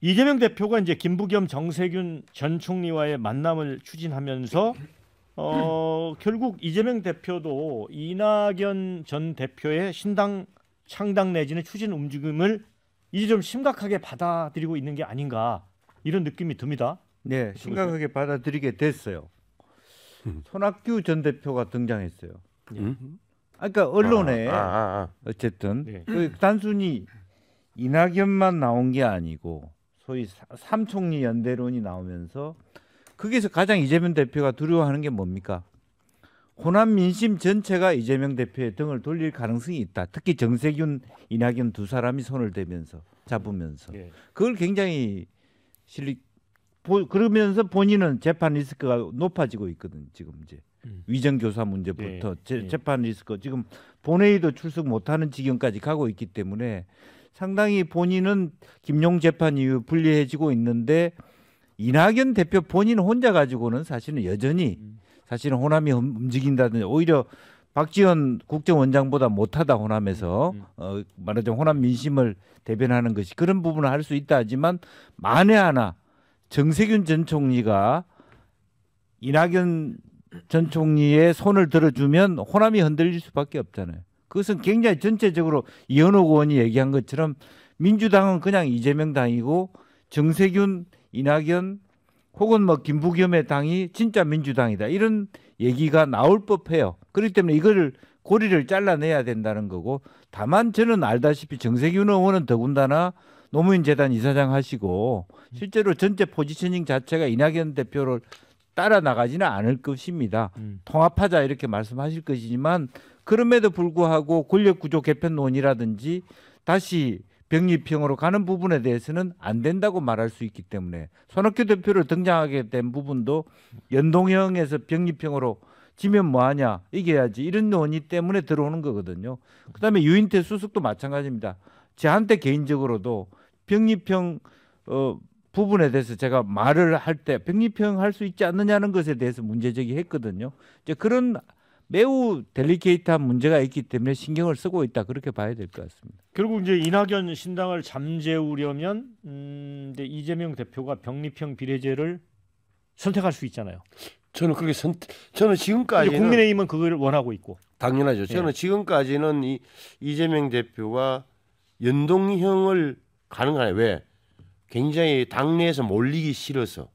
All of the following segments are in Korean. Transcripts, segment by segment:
이재명 대표가 이제 김부겸 정세균 전 총리와의 만남을 추진하면서 결국 이재명 대표도 이낙연 전 대표의 신당 창당 내지는 추진 움직임을 이제 좀 심각하게 받아들이고 있는 게 아닌가 이런 느낌이 듭니다. 네, 심각하게 받아들이게 됐어요. 손학규 전 대표가 등장했어요. 그러니까 언론에 어쨌든 네. 단순히 이낙연만 나온 게 아니고 소위 삼총리 연대론이 나오면서 거기서 가장 이재명 대표가 두려워하는 게 뭡니까? 호남 민심 전체가 이재명 대표의 등을 돌릴 가능성이 있다. 특히 정세균, 이낙연 두 사람이 손을 대면서 잡으면서 네. 그걸 굉장히 그러면서 본인은 재판 리스크가 높아지고 있거든. 지금 이제 위정교사 문제부터 재판 리스크 지금 본회의도 출석 못하는 지경까지 가고 있기 때문에 상당히 본인은 김용 재판 이후 불리해지고 있는데 이낙연 대표 본인 혼자 가지고는 사실은 여전히 사실은 호남이 움직인다든지 오히려 박지원 국정원장보다 못하다 호남에서 말하자면 호남 민심을 대변하는 것이 그런 부분을 할 수 있다 하지만 만에 하나 정세균 전 총리가 이낙연 전 총리의 손을 들어주면 호남이 흔들릴 수밖에 없잖아요. 그것은 굉장히 전체적으로 이현옥 의원이 얘기한 것처럼 민주당은 그냥 이재명 당이고 정세균, 이낙연 혹은 뭐 김부겸의 당이 진짜 민주당이다. 이런 얘기가 나올 법해요. 그렇기 때문에 이걸 고리를 잘라내야 된다는 거고 다만 저는 알다시피 정세균 의원은 더군다나 노무현재단 이사장 하시고 실제로 전체 포지셔닝 자체가 이낙연 대표를 따라 나가지는 않을 것입니다. 통합하자 이렇게 말씀하실 것이지만 그럼에도 불구하고 권력구조 개편론이라든지 다시 병립형으로 가는 부분에 대해서는 안 된다고 말할 수 있기 때문에 손학규 대표를 등장하게 된 부분도 연동형에서 병립형으로 지면 뭐하냐 이겨야지 이런 논의 때문에 들어오는 거거든요. 그다음에 유인태 수석도 마찬가지입니다. 저한테 개인적으로도 병립형 부분에 대해서 제가 말을 할 때 병립형 할 수 있지 않느냐는 것에 대해서 문제제기했거든요. 이제 그런 매우 델리케이트한 문제가 있기 때문에 신경을 쓰고 있다 그렇게 봐야 될 것 같습니다. 결국 이제 이낙연 신당을 잠재우려면 이제 이재명 대표가 병립형 비례제를 선택할 수 있잖아요. 저는 그렇게 저는 지금까지는 국민의힘은 그걸 원하고 있고 당연하죠. 저는 지금까지는 이재명 대표가 연동형을 가능하네. 왜? 굉장히 당내에서 몰리기 싫어서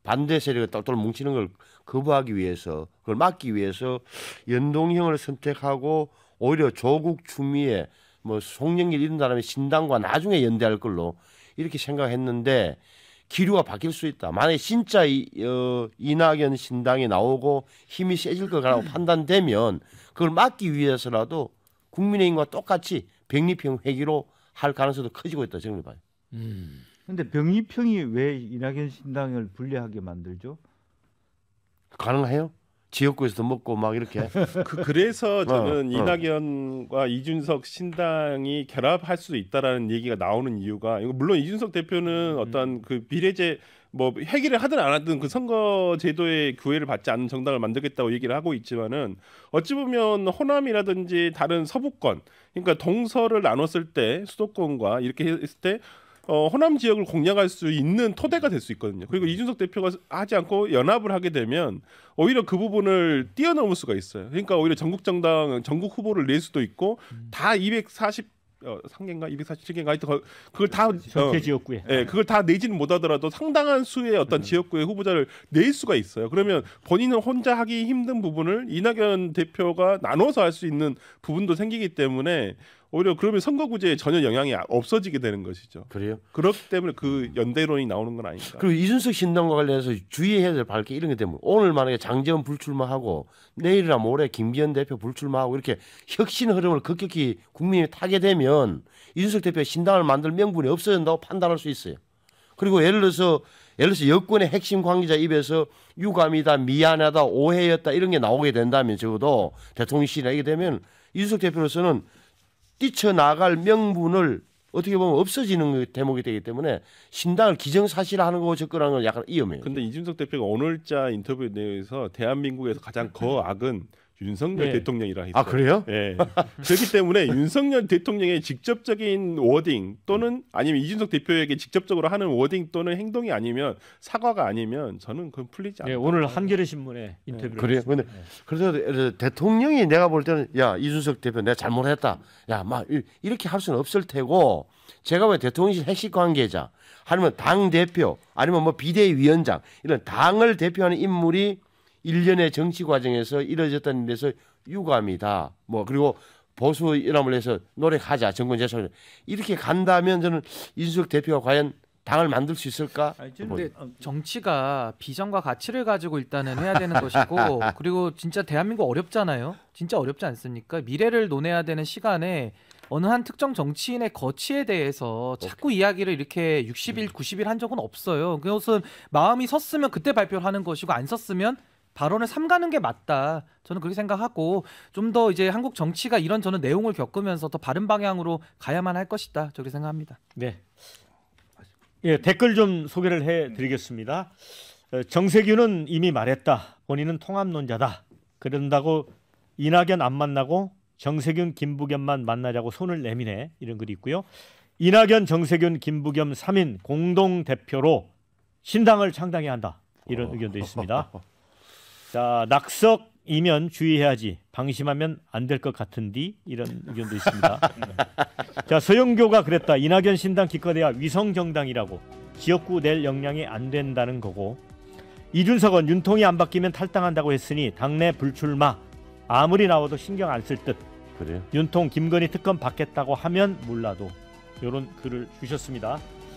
반대 세력이 똘똘 뭉치는 걸 거부하기 위해서 그걸 막기 위해서 연동형을 선택하고 오히려 조국 추미애 뭐 송영길 이런 사람이 신당과 나중에 연대할 걸로 이렇게 생각했는데 기류가 바뀔 수 있다. 만약에 진짜 이낙연 신당이 나오고 힘이 세질 거라고 판단되면 그걸 막기 위해서라도 국민의힘과 똑같이 병립형 회기로 할 가능성도 커지고 있다. 저는 봐요. 그런데 병립형이 왜 이낙연 신당을 불리하게 만들죠? 가능해요? 지역구에서도 먹고 막 이렇게. 그래서 저는 이낙연과 이준석 신당이 결합할 수 있다라는 얘기가 나오는 이유가 물론 이준석 대표는 어떤 그 비례제 뭐 회기를 하든 안 하든 그 선거 제도의 구애를 받지 않는 정당을 만들겠다고 얘기를 하고 있지만은 어찌 보면 호남이라든지 다른 서부권 그러니까 동서를 나눴을 때 수도권과 이렇게 했을 때 호남 지역을 공략할 수 있는 토대가 될 수 있거든요. 그리고 이준석 대표가 하지 않고 연합을 하게 되면 오히려 그 부분을 뛰어넘을 수가 있어요. 그러니까 오히려 전국 정당, 전국 후보를 낼 수도 있고 다 243개인가 247개인가 하여튼 그걸 다 전체 지역구에 그걸 다 내지는 못하더라도 상당한 수의 어떤 지역구의 후보자를 낼 수가 있어요. 그러면 본인은 혼자 하기 힘든 부분을 이낙연 대표가 나눠서 할 수 있는 부분도 생기기 때문에 오히려 그러면 선거구제에 전혀 영향이 없어지게 되는 것이죠. 그래요? 그렇기 때문에 그 연대론이 나오는 건 아닌가. 그리고 이준석 신당과 관련해서 주의해야 될 밝게 이런 게 되면 오늘 만약에 장제원 불출마하고 내일이나 모레 김기현 대표 불출마하고 이렇게 혁신 흐름을 급격히 국민이 타게 되면 이준석 대표가 신당을 만들 명분이 없어진다고 판단할 수 있어요. 그리고 예를 들어서 여권의 핵심 관계자 입에서 유감이다, 미안하다, 오해였다 이런 게 나오게 된다면 적어도 대통령실이나 이게 되면 이준석 대표로서는 뛰쳐나갈 명분을 어떻게 보면 없어지는 대목이 되기 때문에 신당을 기정사실화하는 거고 접근하는 건 약간 위험해요. 근데 이준석 대표가 오늘자 인터뷰 내에서 대한민국에서 가장 거악은 윤석열 네. 대통령이라 했어요. 아 그래요? 예. 그렇기 때문에 윤석열 대통령의 직접적인 워딩 또는 아니면 이준석 대표에게 직접적으로 하는 워딩 또는 행동이 아니면 사과가 아니면 저는 그건 풀리지 않아요. 네, 오늘 한겨레 신문에 인터뷰를 그래요? 했습니다. 근데 그래서 대통령이 내가 볼 때는 야 이준석 대표 내가 잘못했다. 야 막 이렇게 할 수는 없을 테고 제가 왜 대통령실 핵심 관계자 아니면 당 대표 아니면 뭐 비대위원장 이런 당을 대표하는 인물이 일련의 정치 과정에서 이루어졌다는 데서 유감이다. 뭐 그리고 보수 연합을 해서 노력하자 정권 재선 이렇게 간다면 저는 이준석 대표가 과연 당을 만들 수 있을까? 근데 정치가 비전과 가치를 가지고 일단은 해야 되는 것이고 그리고 진짜 대한민국 어렵잖아요. 진짜 어렵지 않습니까? 미래를 논해야 되는 시간에 어느 한 특정 정치인의 거취에 대해서 자꾸 이야기를 이렇게 60일, 90일 한 적은 없어요. 그것은 마음이 섰으면 그때 발표를 하는 것이고 안 섰으면 발언을 삼가는 게 맞다. 저는 그렇게 생각하고 좀 더 이제 한국 정치가 이런 저는 내용을 겪으면서 더 바른 방향으로 가야만 할 것이다. 저렇게 생각합니다. 네. 예, 댓글 좀 소개를 해드리겠습니다. 정세균은 이미 말했다. 본인은 통합론자다. 그런다고 이낙연 안 만나고 정세균, 김부겸만 만나자고 손을 내미네. 이런 글이 있고요. 이낙연, 정세균, 김부겸 3인 공동대표로 신당을 창당해야 한다. 이런 의견도 있습니다. 자, 낙석이면 주의해야지. 방심하면 안 될 것 같은디. 이런 의견도 있습니다. 자, 서영교가 그랬다. 이낙연 신당 기껏해야 위성정당이라고. 지역구 낼 역량이 안 된다는 거고. 이준석은 윤통이 안 바뀌면 탈당한다고 했으니 당내 불출마. 아무리 나와도 신경 안 쓸 듯. 그래요? 윤통 김건희 특검 받겠다고 하면 몰라도. 이런 글을 주셨습니다.